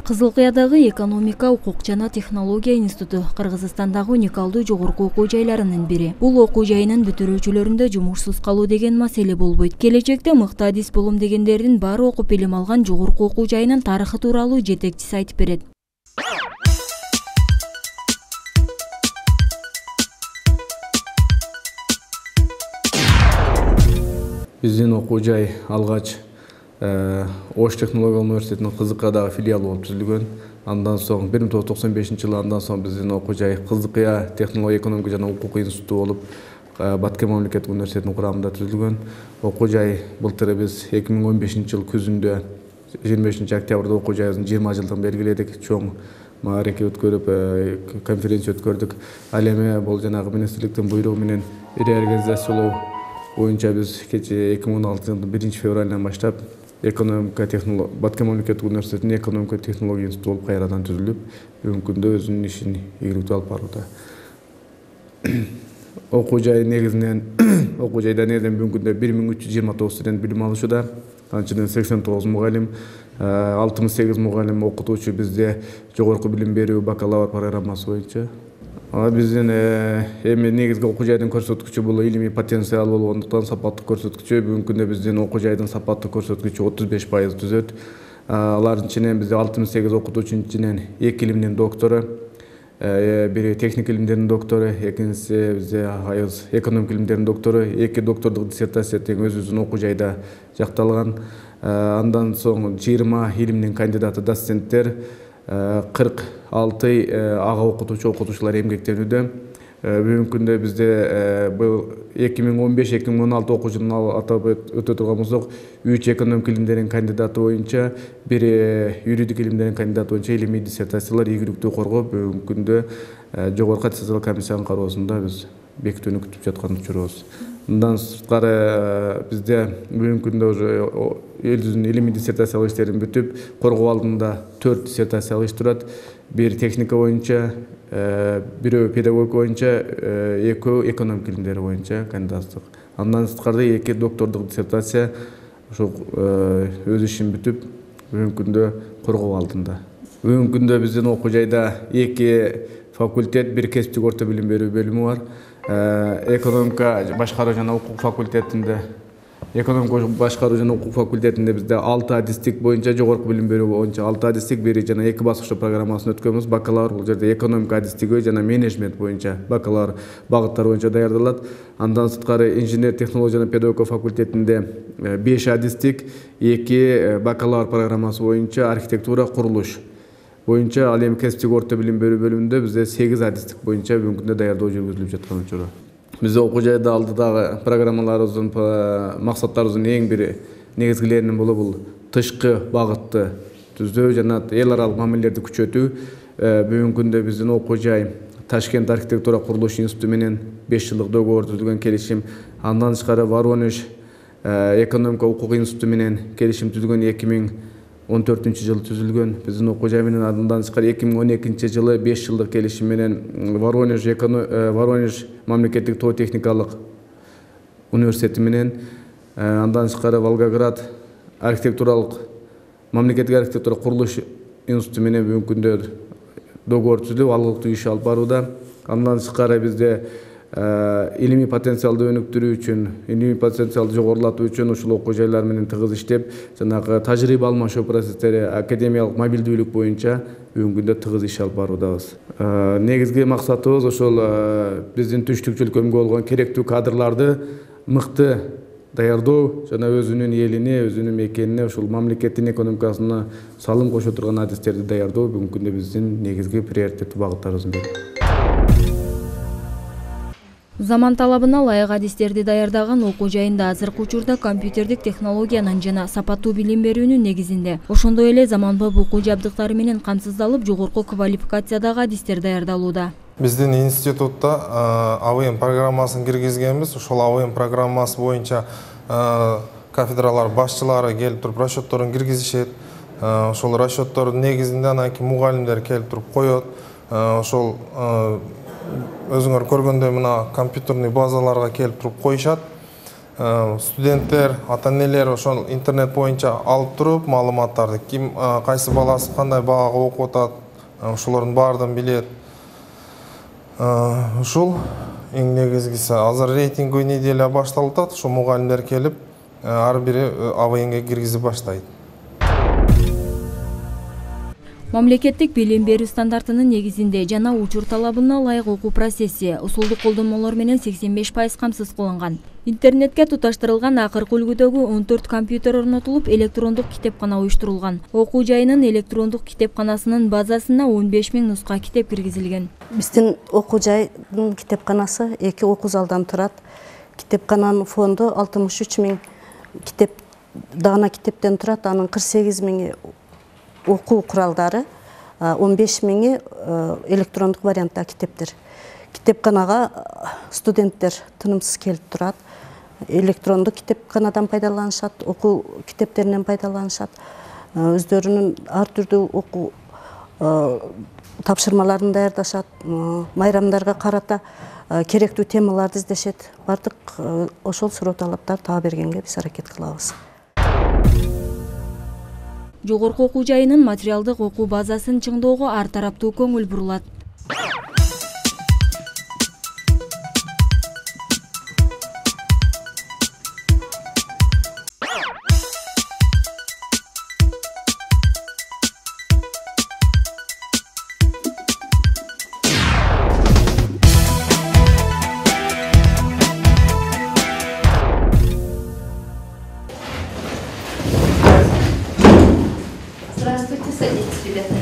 Кызылкыядагы экономика, укук жана технология институту Кыргызстандагы уникалдуу жогорку окуу жайларынын бири. Бул окуу жайынын бүтүрүүчүлөрүндө жумушсуз калуу деген маселе болбойт. Келечекте мыкты адис болом дегендердин баары окуп билим алган жогорку окуу жайынын тарыхы тууралуу жетекчиси айтып берет. Биздин окуу жай алгач Ош технология университетинин Кызылкыядагы филиалы болуп түзүлгөн. Андан соң 1995-жылы андан соң биздин окуу жай Кызылкыя технология, экономика жана укук институту болуп Баткен мамлекеттик университетинин курамында түзүлгөн. Окуу жай былтыр биз 2015-жыл күзүндө 25-октябрда окуу жайыбыздын 20 жылдыгын белгиледик. Чоң маареке өткөрүп, конференция өткөрдүк. Ал эми бул жанагы министрликтин буйругу менен реорганизациялоо боюнча биз кечээ 2016-жылдын 1-февралынан баштап экономика технология Баткен мамлекеттик университетинин экономика технология институту болуп кайрадан түзүлүп, бүгүнкү күндө өзүнүн ишин ийгиликтүү алып барууда. Окуу жайда негизинен бүгүнкү күндө 1329 студент билим алышууда. Анча 89 мугалим, 68 мугалим окутуучу бизде жогорку билим берүү бакалавр программасы боюнча. Биздин эми негизги окуу жайдын көрсөткүчү бул илимий потенциал болгондуктан сапаттык көрсөткүчү. Бүгүнкү күндө биздин окуу жайдын сапаттык көрсөткүчү 35% түзөт. Алардын ичинен бизде 68 окутуучунун ичинен 2 илимдин доктору, бири техник илимдердин доктору, экинчиси бизде айыз экономика илимдердин доктору, 2 доктордук диссертация тең өзүбүздүн окуу жайда жакталган. Андан соң 20 илимдин кандидаты доценттер, 46 ага окутуучулар эмгектенүүдө. Бүгүнкү күндө бизде бул 2015-2016 окуу жылын атап өтө турган болсок, 3 экономика илимдеринин кандидаты боюнча, бири юридик илимдеринин кандидаты боюнча илимий диссертациялар ийгиликтүү коргоп, бүгүнкү күндө жогорку аттестациялык комиссиянын кароосунда биз бекитүүнү күтүп жаткан учурубуз. Мындан сырткары бизде бүгүнкү күндө уже элибиздин илимий диссертациялык иштерин бүтүп, коргоо алдында 4 диссертациялык иш турат. Бир техника боюнча, бирөө педагогика боюнча, экөө экономика илимдери боюнча кандидаттык. Андан сырткары 2 доктордук диссертация ошол өз ишин бүтүп, бүгүнкү күндө коргоо алдында. Бүгүнкү күндө биздин окуу жайда 2 факультет, бир кесиптик орто билим берүү бөлүмү бар. Экономика башкаруу жана укук факультетинде бизде 6 адистик боюнча жогорку билим берүү боюнча 6 адистик, бери жана 2 баскычтуу программасын өткөнбүз. Бакалавр бул жерде экономика адистиги жана менеджмент боюнча бакалавр багыттар боюнча даярдалат. Андан сырткары инженер технология жана педагогика факультетинде 5 адистик, 2 бакалавр программасы боюнча архитектура, курулуш боюнча, ал эми кесиптик орто билим берүү бөлүмүндө бизде 8 адистик боюнча бүгүнкү күндө даярдоо жүргүзүлүп жаткан учуру. Бизде окуу жайда алдыдагы программаларыбыздын, максаттарыбыздын эң бир негизгилеринин бул тышкы багытты түзүү жана эл аралык мамилелерди күчөтүү. Бүгүнкү күндө биздин окуу жай Ташкент архитектура курулуш институту менен 5 жылдык договор түзүлгөн келишим. Андан тышкары Воронеж экономика укук институту менен келишим түзүлгөн 2014-жылы түзүлгөн. Биздин окуу жай менен андан тышкары 2012-жылы 5 жылдык келишим менен Воронеж мамлекеттик тоо техникалык университети менен, андан тышкары Волгоград мамлекеттик архитектура курулуш институту менен бүгүнкү күндө договор түзүлүп, алгылыктуу иш алып барууда. Андан тышкары бизде илимий потенциалды өнүктүрүү үчүн, илимий потенциалды жогорулатуу үчүн ушул окуу жайлар менен тыгыз иштеп, жанагы тажрыйба алмашуу процесстери, академиялык мобилдүүлүк боюнча бүгүнкү күндө тыгыз иш алып баруудабыз. Негизги максатыбыз ошол биздин түштүкчү өлкөмгө болгон керектүү кадрларды мыкты даярдоо жана өзүнүн элине, өзүнүн мекенине, ушул мамлекеттин экономикасына салым кошо турган адистерди даярдоо бүгүнкү күндө биздин негизги приоритеттүү багыттарыбыздын бири. Заман талабына ылайык адистерди даярдаган окуу жайында азыркы учурда компьютердик технологиянын жана сапаттуу билим берүүнүн негизинде, ошондой эле заманбап окуу жабдыктары менен камсыздалып, жогорку квалификациядагы адистер даярдалууда. Биздин институтта АВМ программасын киргизгенбиз. Ошол АВМ программасы боюнча кафедралар башчылары келип туруп расчетторун киргизишет. Ошол расчеттордун негизинде анан кийин мугалимдер келип туруп коет. Ошол өзүңөр көргөндөй мына компьютерный базаларга келип туруп коюшат. студенттер, ата-энелер ошол интернет боюнча алып туруп маалыматтарды, ким кайсы баласы кандай багага окуп атат, ошолордун баардыгын билет. Ушул эң негизгиси. Азыр рейтинговый неделя башталып атат. Ошо мугалимдер келип, ар бири АВНге киргизип баштайт. Мамлекеттик билим берүү стандартынын негизинде жана учур талабына ылайык окуу процесси усулдук колдонмолор менен 85% камсыз кылынган. Интернетке туташтырылган акыркы үлгүдөгү 14 компьютер орнотулуп, электрондук китепкана уюштурулган. Окуу жайынын электрондук китепканасынын базасына 15 000 нуска китеп киргизилген. Биздин окуу жайдын китепканасы 2 окуу залдан турат. Китепкананын фонду 63 000 китеп, даана китептен турат. Анын 48 000 окуу куралдары, 15 000 электрондук вариантта китептер. Китепканага студенттер тынымсыз келип турат. Электрондук китепканадан пайдаланышат, окуу китептеринен пайдаланышат. Өздөрүнүн ар түрдүү окуу тапшырмаларын даярдашат, майрамдарга карата керектүү темаларды издешет. Бардык ошол суроо талаптар таба бергенге биз аракет кылабыз. Жогорку окуу жайынын материалдык окуу базасын чыңдоого ар тараптуу көңүл бурулат. Здравствуйте, садитесь, ребята.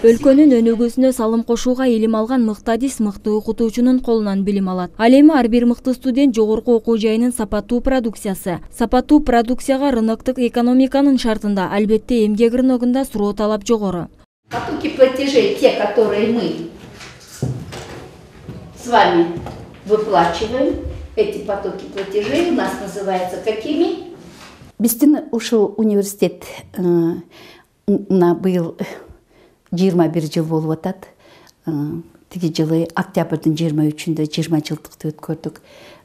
Өлкөнүн өнөгөсүнө салым кошууга илим алган мыктадис мыкты окутуучунун колунан билим алат. Ал эми ар бир мыкты студент жогорку окуу жайынын сапаттуу продукциясы. Сапаттуу продукцияга рыноктук экономиканын шартында албетте эмгек рыногунда суроо талап жогору. Потоки платежей, те, которые мы с вами выплачиваем, эти потоки платежей у нас называются какими? Биздин ушул университет быйыл 21 жыл болуп атат. Тиги жылы октябрдын 23-үндө 20 жылдыкты өткөрдүк.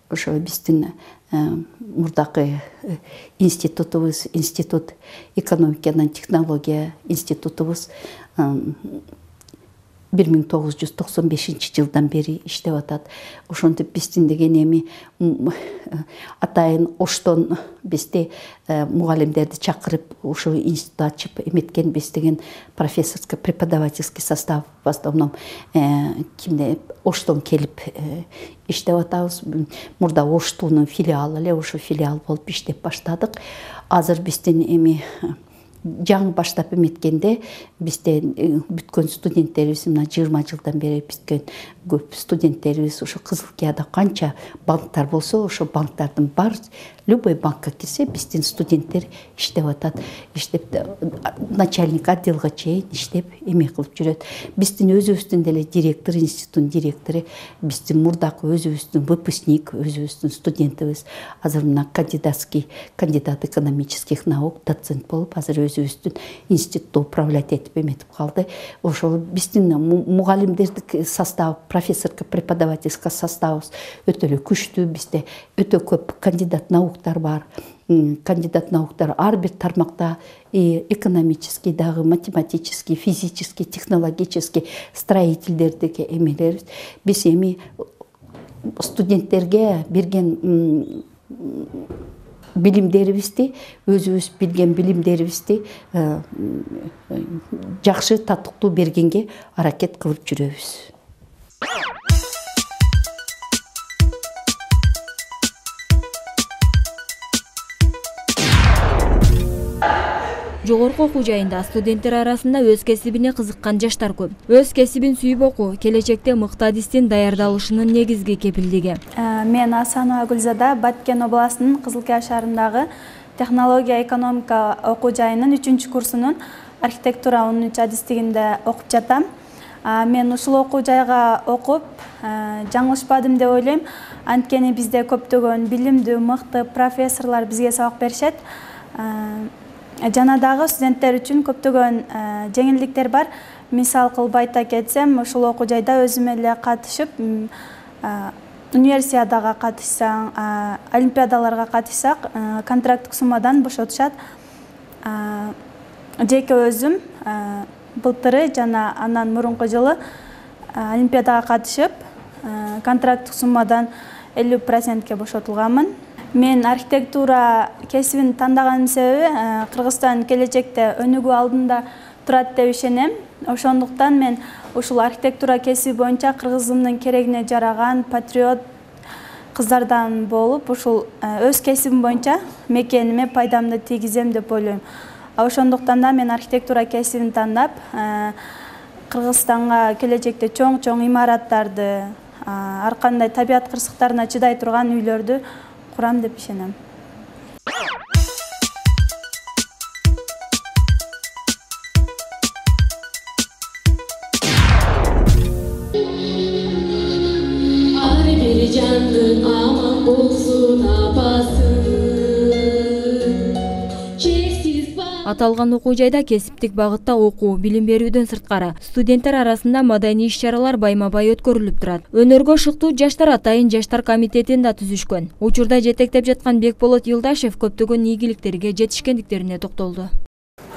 Ошо биздин мурдакы институтубуз, институт экономика жана технология институтубуз 1995 жылдан бери иштеп атат. Ошентип биздин деген эми атайын Оштон бизде мугалимдерди чакырып ушул институт ачып эметкен биз деген профессорско преподавательский состав в основном кимде Оштон келип иштеп атабыз. Мурда Оштунун филиалы эле, ошо филиал болуп иштеп баштадык. Азыр биздин эми жаңы баштап эметкенде бизде бүткөн студенттерибиз мына 20 жылдан бери биткөн көп студенттерибиз ошо Кызылкияда канча банктар болсо, ошо банктардын бар любой банкка кирсе биздин студенттер иштеп атат. Иштеп начальник отделга чейин иштеп эме кылып жүрөт. Биздин өзүбүздүн деле директор, институттун директору, биздин мурдакы өзүбүздүн выпускник, өзүбүздүн студентибиз азыр мына кандидат экономических наук, доцент болуп азыр өзүбүздүн институтта управлять этип эметип калды. Ошол биздин мугалимдердик состав, профессорко преподавательский составыбыз өтө эле күчтүү. Бизде өтө көп кандидат науктар бар. Кандидат науктар ар бир тармакта экономический дагы, математический, физический, технологический, строительдердики эмелерибиз. Биз эми студенттерге берген билимдерибизди, өзүбүз билген билимдерибизди жакшы татыктуу бергенге аракет кылып жүрөбүз. Жогорку окуу жайында студенттер арасында өз кесибине кызыккан жаштар көп. Өз кесибин сүйүп окуу келечекте мыкты адистин даярдалышынын негизги кепилдиги. Мен Асанова Гүлзада Баткен областынын Кызылкия шаарындагы технология экономика окуу жайынын 3-курсунун архитектура 13 адистигинде окуп жатам. Мен ушул окуу жайга окуп жаңылышпадым деп ойлойм. Анткени бизде көптөгөн билимдүү, мыкты профессорлор бизге сабак беришет. Жана дагы студенттер үчүн көптөгөн жеңилдиктер бар. Мисал кылып айта кетсем, ушул окуу жайда өзүм эле катышып, универсиадага катышсаң, олимпиадаларга катышсак, контракттык суммадан бошотушат. Жеке өзүм былтыры жана андан мурунку жылы олимпиадага катышып, контракттык суммадан 50%ке бошотулганмын. Мен архитектура кесибин тандаганымдын себеби Кыргызстан келечекте өнүгүү алдында турат деп ишенем. Ошондуктан мен ушул архитектура кесиби боюнча кыргызымдын керегине жараган патриот кыздардан болуп, ушул өз кесибим боюнча мекениме пайдамды тийгизем деп ойлойм. Ошондуктан да мен архитектура кесибин тандап, Кыргызстанга келечекте чоң имараттарды, ар кандай табият кырсыктарына чыдай турган үйлөрдү курам деп ишенем. Аталган окуу жайда кесиптик багытта окуу, билим берүүдөн сырткары студенттер арасында маданий иш-чаралар байма-бай өткөрүлүп турат. Өнөргө шыктуу жаштар атайын жаштар комитетин да түзүшкөн. Учурда жетектеп жаткан Бекболот Юлдашев көптөгөн ийгиликтерге жетишкендиктерине токтолду.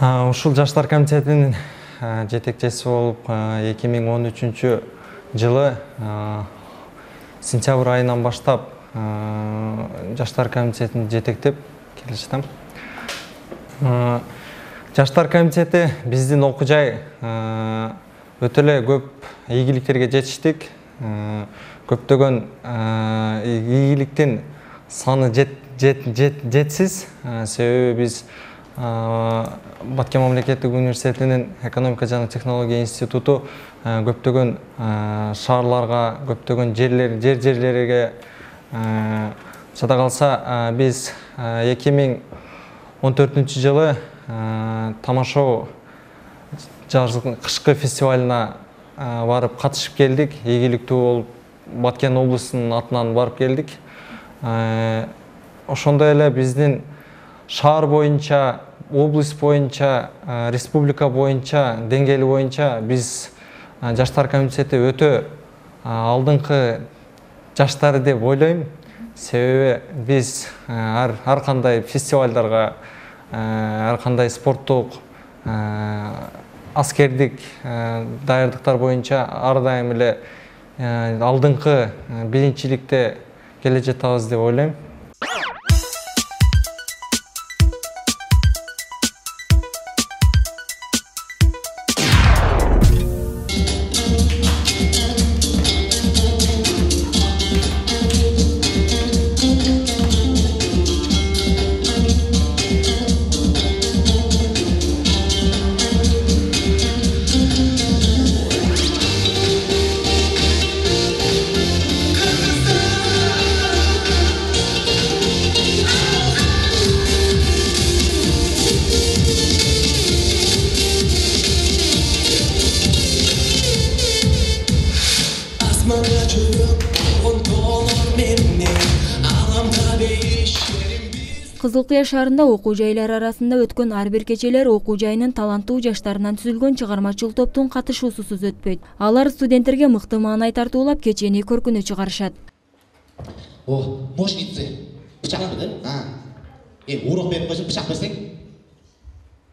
Ушул жаштар комитетинин жетекчиси болуп 2013 жылы сентябрь айынан баштап жаштар комитетин жетектеп келе жатам. Жаштар комитети биздин окуу жай өтө эле көп ийгиликтерге жетиштик. Көптөгөн ийгиликтин саны жетсиз. Себеби биз Баткен мамлекеттик университетинин экономика жана технология институту көптөгөн шаарларга, көптөгөн жерлерге жада калса, биз 2014 жылы Тамашоо кышкы фестивалына барып катышып келдик. Ийгиликтүү болуп Баткен облусунун атынан барып келдик. Ошондой эле биздин шаар боюнча, область боюнча, республика боюнча, деңгээли боюнча биз жаштар комитети өтө алдыңкы жаштар деп ойлойм. Себеби биз ар кандай фестивалдарга, ар кандай спорттук, аскердик даярдыктар боюнча ар дайым эле алдыңкы биринчиликте келе жатабыз деп ойлойм. Кызыл Кыя шаарында окуу жайлар арасында өткөн ар бир кечелер окуу жайынын таланттуу жаштарынан түзүлгөн чыгармачыл топтун катышуусусуз өтпөйт. Алар студенттерге мыкты маанай тартуулап кечени көркүнө чыгарышат. Мошницы. Бычак менен? Урок берип койсоң, бычак берсең?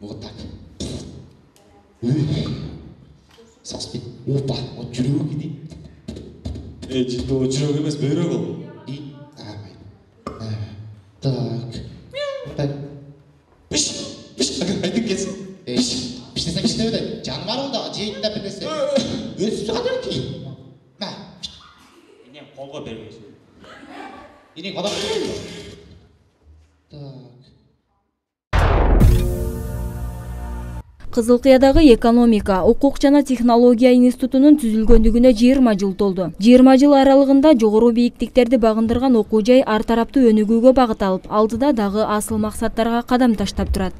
Вот так. Саспит. Опа, жүрөгү киди. Жүрөк эмес, бөйрөк ол. Так. Айтып кетсин. Пиштесең иштебе, жаным бар онда, жейт да берсе. Өзү кадар ки. Эне колго бербейсиң. Эне кадар ки. Так. Кызыл Кыядагы экономика, укук жана технология институтунун түзүлгөндүгүнө 20 жыл толду. 20 жыл аралыгында жогору бийиктиктерди багындырган окуу жай ар тараптуу өнүгүүгө багыт алып, алдыда дагы асыл максаттарга кадам таштап турат.